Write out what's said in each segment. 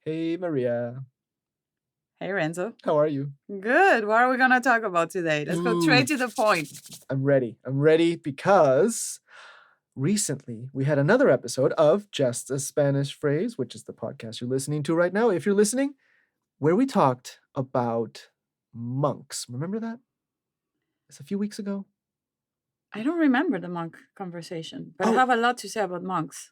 Hey, Maria. Hey, Renzo. How are you? Good. What are we going to talk about today? Let's go Ooh, straight to the point. I'm ready. I'm ready because recently we had another episode of Just a Spanish Phrase, which is the podcast you're listening to right now, if you're listening, where we talked about monks. Remember that? It's a few weeks ago. I don't remember the monk conversation, but I Oh, have a lot to say about monks.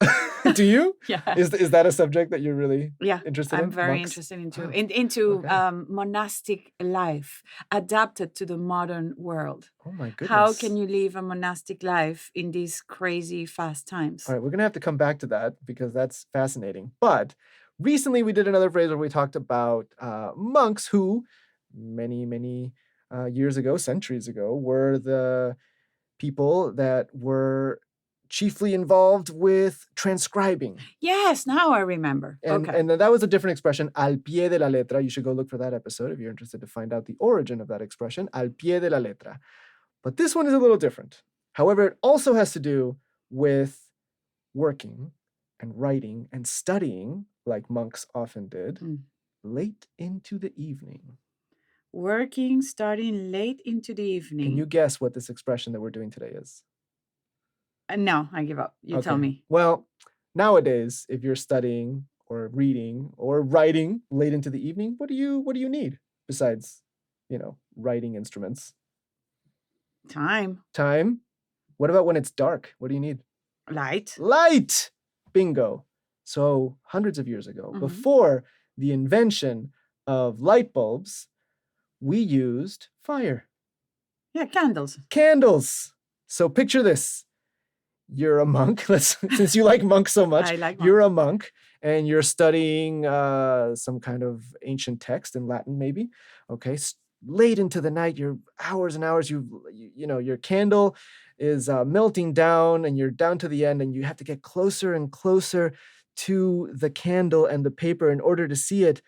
do you? Yeah. Is that a subject that you're really Yeah, interested I'm in? very Monks? interested into Oh, into okay. monastic life adapted to the modern world. Oh my How can goodness. you live a monastic life in these crazy fast All times? right, we're gonna have to come back to that because that's fascinating. But recently, we did another phrase where we talked about monks who, many years ago, centuries ago, were the people that were chiefly involved with transcribing. Yes, now I remember. And Okay. and that was a different expression, al pie de la letra. You should go look for that episode if you're interested to find out the origin of that expression, al pie de la letra. But this one is a little different. However, it also has to do with working and writing and studying, like monks often did, Mm. late into the evening. Working starting late into the Can you evening. guess what this expression that we're doing today is? No, I give up. You tell Okay. me. Well, nowadays, if you're studying or reading or writing late into the evening, what do you need besides, writing instruments? Time. Time. What about when it's dark? What do you need? Light. Light. Bingo. So, hundreds of years ago, Mhm. before the invention of light bulbs, we used fire, Yeah, candles. candles. So, picture this. You're a monk. Since you like monks so much, I like you're monks. a monk and you're studying some kind of ancient text in Latin, maybe. Okay. Late into the night, you're hours and hours. Your candle is melting down and you're down to the end and you have to get closer and closer to the candle and the paper in order to see it.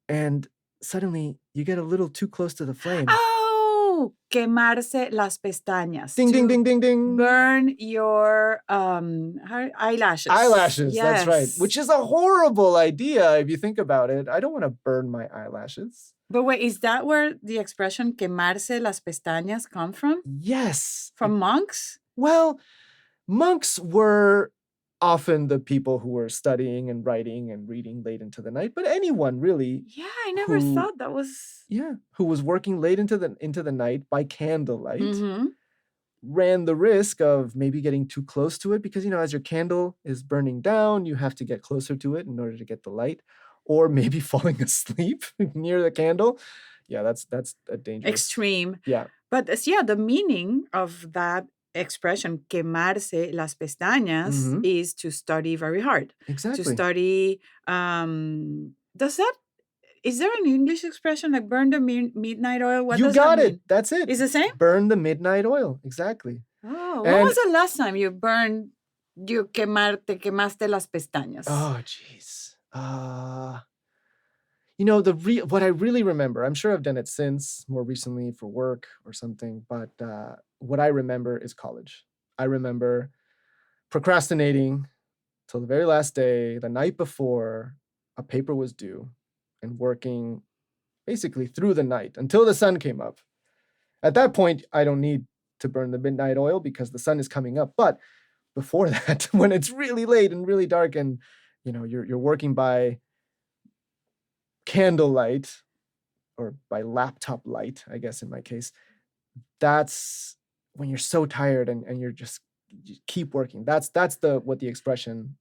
And suddenly you get a little too close to the flame. Oh, quemarse las pestañas, Ding, ding, to ding, ding, ding. burn your eyelashes. Eyelashes, that's right, Yes. which is a horrible idea if you think about it. I don't wanna burn my eyelashes. But wait, is that where the expression quemarse las pestañas come from? Yes. From monks? Well, monks were often the people who were studying and writing and reading late into the night, but anyone really Yeah, I never who thought that was. yeah, who was working late into the night by candlelight Mm-hmm. ran the risk of maybe getting too close to it because as your candle is burning down, you have to get closer to it in order to get the light, or maybe falling asleep near the candle. Yeah, that's a dangerous. Extreme. Yeah, But yeah, the meaning of that expression, quemarse las pestañas, hmm, is to study very hard. To exactly. study, does that, is there an English expression like burn the midnight oil? What You does that got it. mean? That's it. Is the same? Burn the midnight oil. Exactly. Oh, when was And the last time you burned, te quemaste las pestañas? oh, jeez. What I really remember, I'm sure I've done it since more recently for work or something, but what I remember is college. I remember procrastinating till the very last day, the night before a paper was due, and working basically through the night until the sun came up. At that point, I don't need to burn the midnight oil because the sun is coming up. But before that, when it's really late and really dark and you're working by candlelight or by laptop light, I guess in my case, that's when you're so tired and you keep working. That's what the expression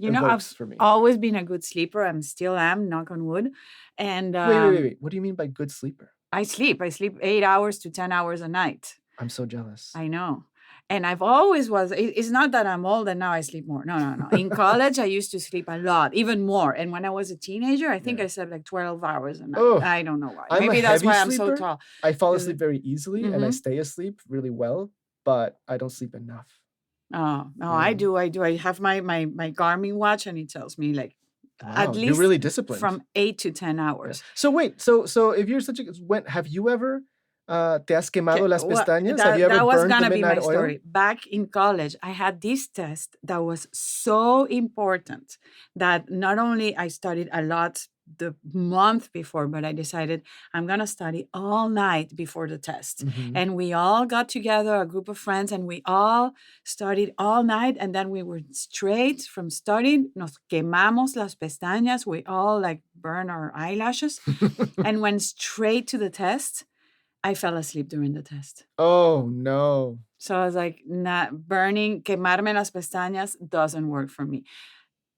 I've evokes for me. always been a good sleeper. I'm still am, knock on wood. And Wait. What do you mean by good sleeper? I sleep. I sleep 8 hours to 10 hours a night. I'm so jealous. I know. And I've always was, it's not that I'm old and now I sleep more. No. In college, I used to sleep a lot, even more. And when I was a teenager, I think Yeah. I slept like 12 hours a night. Oh, I don't know why. I'm a Maybe that's heavy why I'm so sleeper. tall. I fall Is asleep it? very easily and I Mhm. stay asleep really well, but I don't sleep enough. Oh, no, Yeah. I do. I have my Garmin watch and it tells me like at Wow, you're least really disciplined. from 8 to 10 Yeah. hours. So wait, so if you're such a have you ever te has quemado las Well, pestañas? Have you ever that was burned the gonna be my midnight oil? story. Back in college, I had this test that was so important that not only I studied a lot the month before, but I decided I'm going to study all night before the test. Mhm. And we all got together, a group of friends, and we all studied all night. And then we were straight from studying. Nos quemamos las pestañas. We all like burn our eyelashes and went straight to the test. I fell asleep during the test. Oh, no. So I was like, nah, quemarme las pestañas doesn't work for me,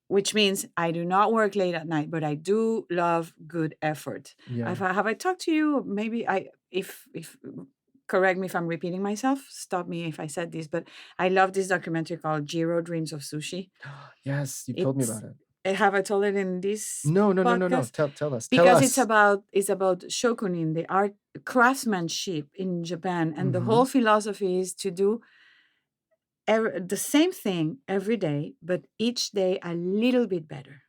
which means I do not work late at night, but I do love good effort. Yeah. Have I talked to you? Maybe if correct me if I'm repeating myself. Stop me if I said this, but I love this documentary called Jiro Dreams of Sushi. Yes, you told me It's about it. have I told it in this No, no, no, no, no. podcast? Tell us. Tell Because us. it's about shokunin, the art craftsmanship in Japan, and the whole Mhm. philosophy is to do the same thing every day, but each day a little bit better.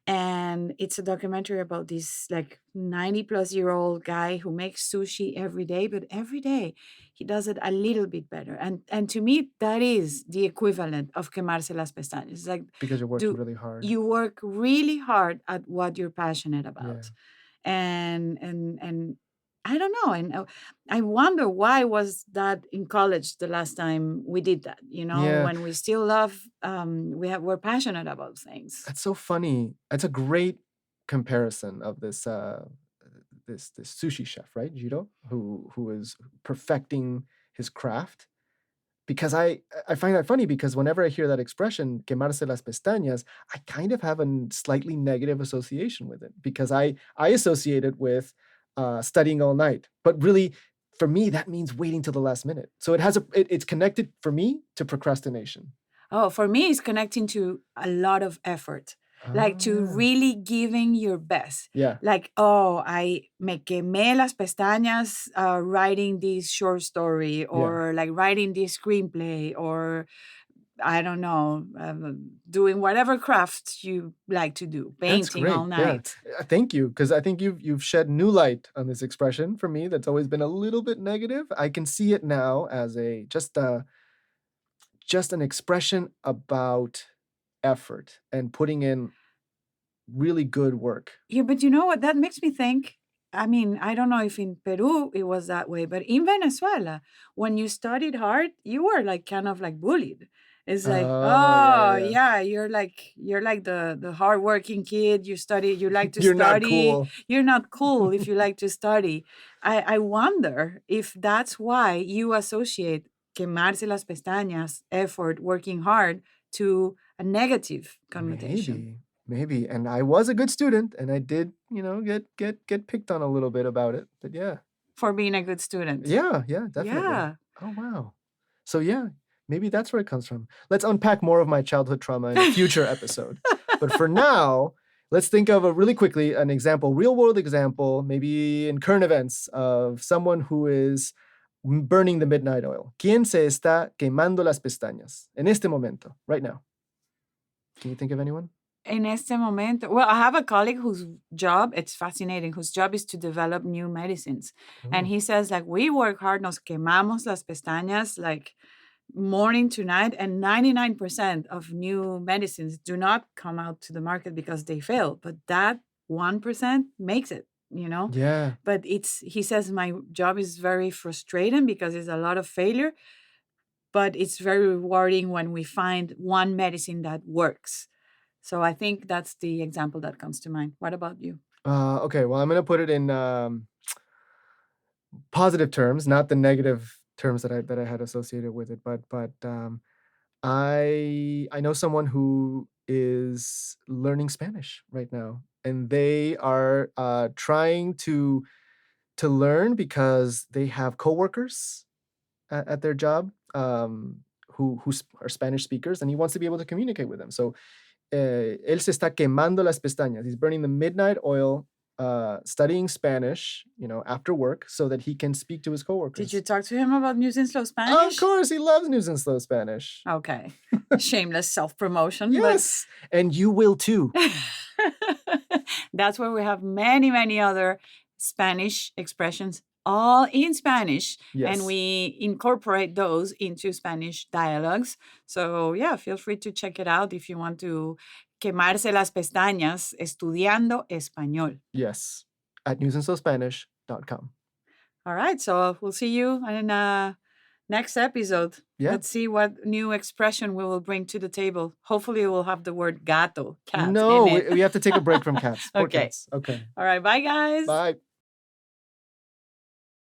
And it's a documentary about this like 90-plus-year-old guy who makes sushi every day, but every day he does it a little bit better. And to me, that is the equivalent of quemarse las pestañas. It's like, Because you're working do really hard. you work really hard at what you're passionate Yeah. about? And I don't know. And I wonder why was that in college the last time we did that, Yeah. when we still love, we're passionate about things. That's so funny. It's a great comparison of this sushi chef, right? Jiro, who is perfecting his craft. Because I find that funny because whenever I hear that expression, quemarse las pestañas, I kind of have a slightly negative association with it because I associate it with studying all night. But really, for me, that means waiting till the last minute. So it's connected for me to procrastination. Oh, for me, it's connecting to a lot of effort, like to Ah, really giving your best. yeah, Like, oh, I me quemé las pestañas writing this short story, yeah. or like writing this screenplay, or I don't know, doing whatever craft you like to do, That's painting all great. Yeah. night. Thank you. Because I think you've shed new light on this expression for me that's always been a little bit negative. I can see it now as just an expression about effort and putting in really good work. Yeah, but you know what? That makes me think. I mean, I don't know if in Peru it was that way, but in Venezuela, when you studied hard, you were like kind of like bullied. It's like, Oh, yeah, oh yeah. yeah, you're like the hardworking kid. You like to You're not study. cool. You're not cool if you like to study. I wonder if that's why you associate quemarse las pestañas, effort, working hard, to a negative connotation. Maybe. And I was a good student and I did, get picked on a little bit about it. But yeah. For being a good student. Yeah, definitely. Yeah. Oh, wow. So yeah, maybe that's where it comes from. Let's unpack more of my childhood trauma in a future episode. But for now, let's think of really quickly an example, real world example, maybe in current events of someone who is burning the midnight oil. ¿Quién se está quemando las pestañas en este momento, right now? Can you think of anyone? En este momento, well, I have a colleague whose job, it's fascinating, whose job is to develop new medicines. And Ooh. he says, like, we work hard, nos quemamos las pestañas, like, morning to night, and 99% of new medicines do not come out to the market because they fail. But that 1% makes it, Yeah. But he says, my job is very frustrating because it's a lot of failure, but it's very rewarding when we find one medicine that works. So I think that's the example that comes to mind. What about you? Okay, well, I'm going to put it in positive terms, not the negative terms that I had associated with it, but I know someone who is learning Spanish right now, and they are trying to learn because they have coworkers at their job who are Spanish speakers, and he wants to be able to communicate with them. So él se está quemando las pestañas. He's burning the midnight oil, studying Spanish, after work, so that he can speak to his coworkers. Did you talk to him about using slow Of Spanish? course, he loves news and slow Spanish. Okay. Shameless self-promotion. Yes, and you will too. But that's where we have many, many other Spanish expressions, all in Spanish. Yes. And we incorporate those into Spanish dialogues. So yeah, feel free to check it out if you want to quemarse las pestañas estudiando español. Yes, at newsandsospanish.com. All right, so we'll see you in next episode. Yeah. Let's see what new expression we will bring to the table. Hopefully, we'll have the word gato, cat. No, in it. we have to take a break from cats. Poor Okay. cats. Okay. All right, bye, guys. Bye.